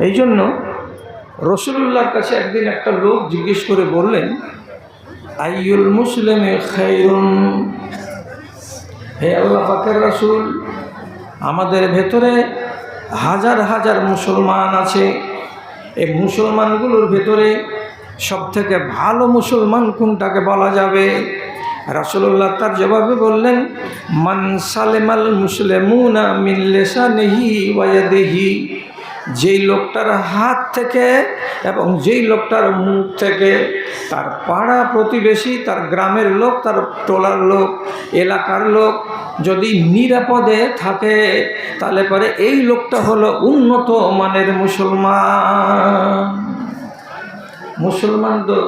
এই জন্য রসুলুল্লাহর কাছে একদিন একটা লোক জিজ্ঞেস করে বললেন, আইয়ুল মুসলিমে খায়রুন, হে আল্লাহ পাকের রাসূল, আমাদের ভেতরে হাজার হাজার মুসলমান আছে, এই মুসলমানগুলোর ভেতরে সবথেকে ভালো মুসলমান কোনটাকে বলা যাবে? রাসূলুল্লাহ তার জবাবে বললেন, মান সালেমাল মুসলিমুনা মিন লিসানিহি ওয়া ইয়াদিহি, যেই লোকটার হাত থেকে এবং যেই লোকটার মুখ থেকে তার পাড়া প্রতিবেশী, তার গ্রামের লোক, তার টোলার লোক, এলাকার লোক যদি নিরাপদে থাকে, তাহলে পরে এই লোকটা হলো উন্নত মানের মুসলমান। মুসলমান তো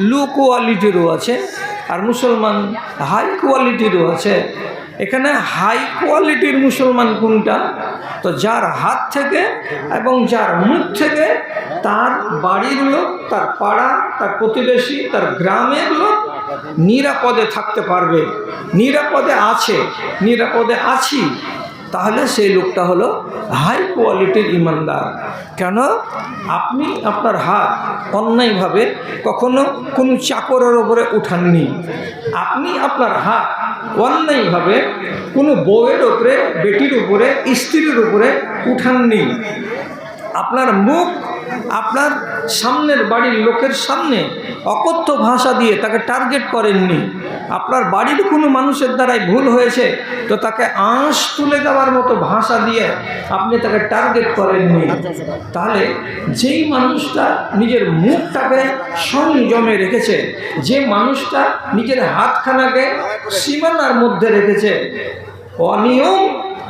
লো কোয়ালিটিরও আছে আর মুসলমান হাই কোয়ালিটিরও আছে। এখানে হাই কোয়ালিটির মুসলমান কোনটা? তো যার হাত থেকে এবং যার মুখ থেকে তার বাড়ির লোক, তার পাড়া, তার প্রতিবেশী, তার গ্রামের লোক নিরাপদে থাকতে পারবে। নিরাপদে আছে, নিরাপদে আছি, তাহলে সেই লোকটা হলো হাই কোয়ালিটির ইমানদার। কেন? আপনি আপনার হাত অন্যায়ভাবে কখনো কোনো চাকরের ওপরে উঠাননি, আপনি আপনার হাত অন্যায়ভাবে কোনো বউয়ের ওপরে, বেটির উপরে, স্ত্রীর উপরে উঠাননি, আপনার মুখ আপনার সামনের বাড়ির লোকের সামনে অকথ্য ভাষা দিয়ে তাকে টার্গেট করেননি, আপনার বাড়ির কোনো মানুষের দ্বারাই ভুল হয়েছে তো তাকে আঁশ তুলে দেওয়ার মতো ভাষা দিয়ে আপনি তাকে টার্গেট করেননি। তাহলে যেই মানুষটা নিজের মুখটাকে সংযমে রেখেছে, যে মানুষটা নিজের হাতখানাকে সীমানার মধ্যে রেখেছে, অনিয়ম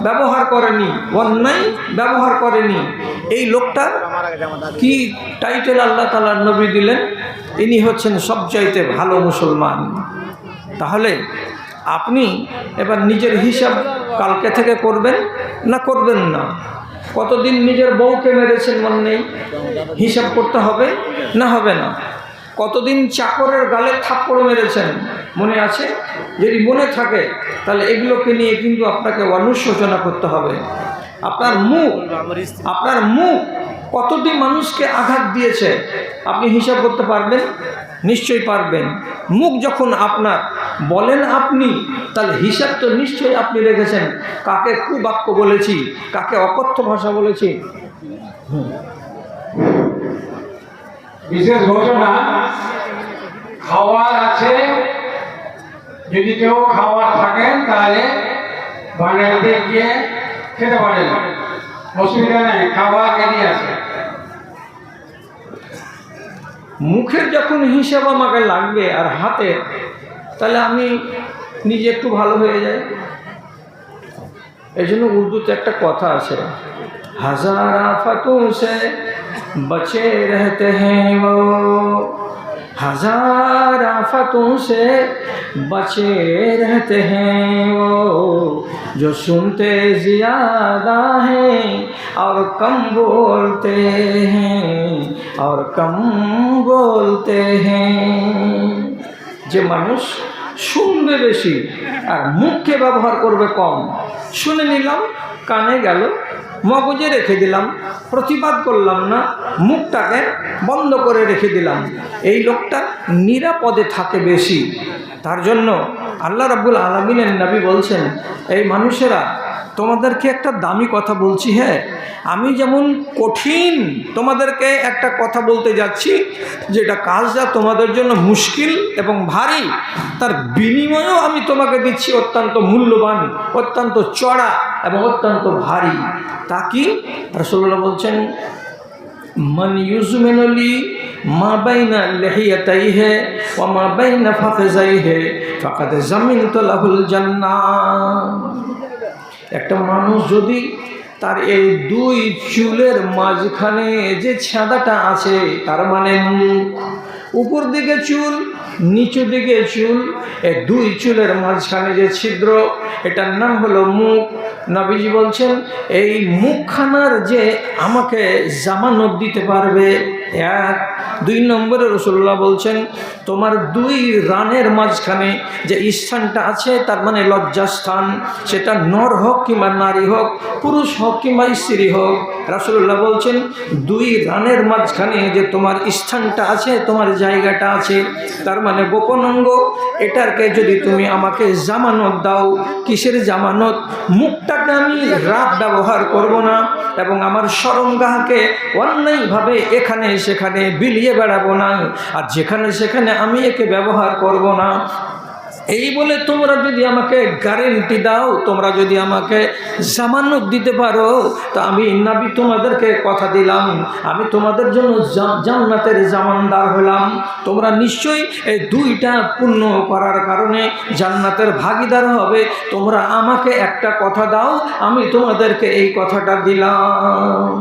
ব্যবহার করেনি, অন্যায় ব্যবহার করেনি, এই লোকটার কি টাইটেল আল্লাহ তাআলা নবী দিলেন? ইনি হচ্ছেন সবচাইতে ভালো মুসলমান। তাহলে আপনি এবার নিজের হিসাব কালকে থেকে করবেন না করবেন না? কতদিন নিজের বউকে মেরেছেন মনে নেই? হিসাব করতে হবে না হবে না? কতদিন চাকরের গালে থাপ্পড় মেরেছেন মনে আছে? যদি মনে থাকে তাহলে এগুলোকে নিয়ে কিন্তু আপনাকে অনুশোচনা করতে হবে। আপনার মুখ কতটি মানুষকে আঘাত দিয়েছে আপনি হিসাব করতে পারবেন? নিশ্চয়ই পারবেন। মুখ যখন আপনার, বলেন আপনি, তাহলে হিসাব তো নিশ্চয়ই আপনি রেখেছেন। কাকে কুবাক্য বলেছি, কাকে অকথ্য ভাষা বলেছি। বিশেষ ঘোষণা, খাওয়ার আছে, যদি কেউ খাওয়ার থাকেন তাহলে বাড়িতে গিয়ে খেতে পারেন, অসুবিধা নেই, খাওয়া রেডি আছে। মুখের যখন হিসাব আমাকে লাগবে আর হাতে, তাহলে আমি নিজে একটু ভালো হয়ে যাই। এই জন্য উর্দুতে একটা কথা আছে, হাজার আফাতোं से बचे रहते हैं वो, हजार आफतों से बचे रहते हैं वो, जो सुनते ज़्यादा हैं और कम बोलते हैं और कम बोलते हैं। যে মানুষ শুনবে বেশি আর মুখকে ব্যবহার করবে কম, শুনে নিলাম, কানে গেল, মগজে রেখে দিলাম, প্রতিবাদ করলাম না, মুখটাকে বন্ধ করে রেখে দিলাম, এই লোকটা নিরাপদে থাকে বেশি। তার জন্য আল্লাহ রাব্বুল আলামিনের নবী বলছেন, এই মানুষেরা তোমাদেরকে একটা দামি কথা বলছি, হ্যাঁ আমি যেমন কঠিন তোমাদেরকে একটা কথা বলতে যাচ্ছি, যেটা কাজটা তোমাদের জন্য মুশকিল এবং ভারী, তার বিনিময়েও আমি তোমাকে দিচ্ছি অত্যন্ত মূল্যবান, অত্যন্ত চড়া এবং অত্যন্ত ভারী। তা কি? রাসূলুল্লাহ বলছেন, মান ইউজমিনুলি মা বাইনা লিহিয়াতাইহি ওয়া মা বাইনা ফাখযাইহি ফাকাদ যামিনতু লাহুল জান্নাহ। একটা মানুষ যদি তার এই দুই চুলের মাঝখানে যে ছেঁদাটা আছে, তার মানে মুখ, উপর দিকে চুল, নিচু দিকে চুল, এই দুই চুলের মাঝখানে যে ছিদ্র, এটার নাম হলো মুখ। নবীজি বলছেন এই মুখখানার যে আমাকে জামানত দিতে পারবে, এক। 2 নম্বরে রাসূলুল্লাহ বলছেন তোমার 2 রানের মাঝখানে যে স্থানটা আছে, তার মানে লজ্জাস্থান, সেটা নর হোক কিংবা নারী হোক, পুরুষ হোক কিংবা স্ত্রী হোক, রাসূলুল্লাহ বলছেন 2 রানের মাঝখানে যে তোমার স্থানটা আছে, তোমার জায়গাটা আছে, তার মানে গোপন অঙ্গ, এটাকে যদি তুমি আমাকে জামানত দাও। কিসের জামানত? মুখটাকে আমি রাত ব্যবহার করব না এবং আমার শরমগাহকে অন্যায়ভাবে এখানে সেখানে বিলিয়ে বেড়াবো না, আর যেখানে সেখানে আমি একে ব্যবহার করব না। এই বলে তোমরা যদি আমাকে গ্যারেন্টি দাও, তোমরা যদি আমাকে জামানত দিতে পারো, তো আমি নবী তোমাদেরকে কথা দিলাম, আমি তোমাদের জন্য জান্নাতের জামানদার হলাম। তোমরা নিশ্চয়ই এই 2টা পূর্ণ করার কারণে জান্নাতের ভাগীদার হবে। তোমরা আমাকে একটা কথা দাও, আমি তোমাদেরকে এই কথাটা দিলাম।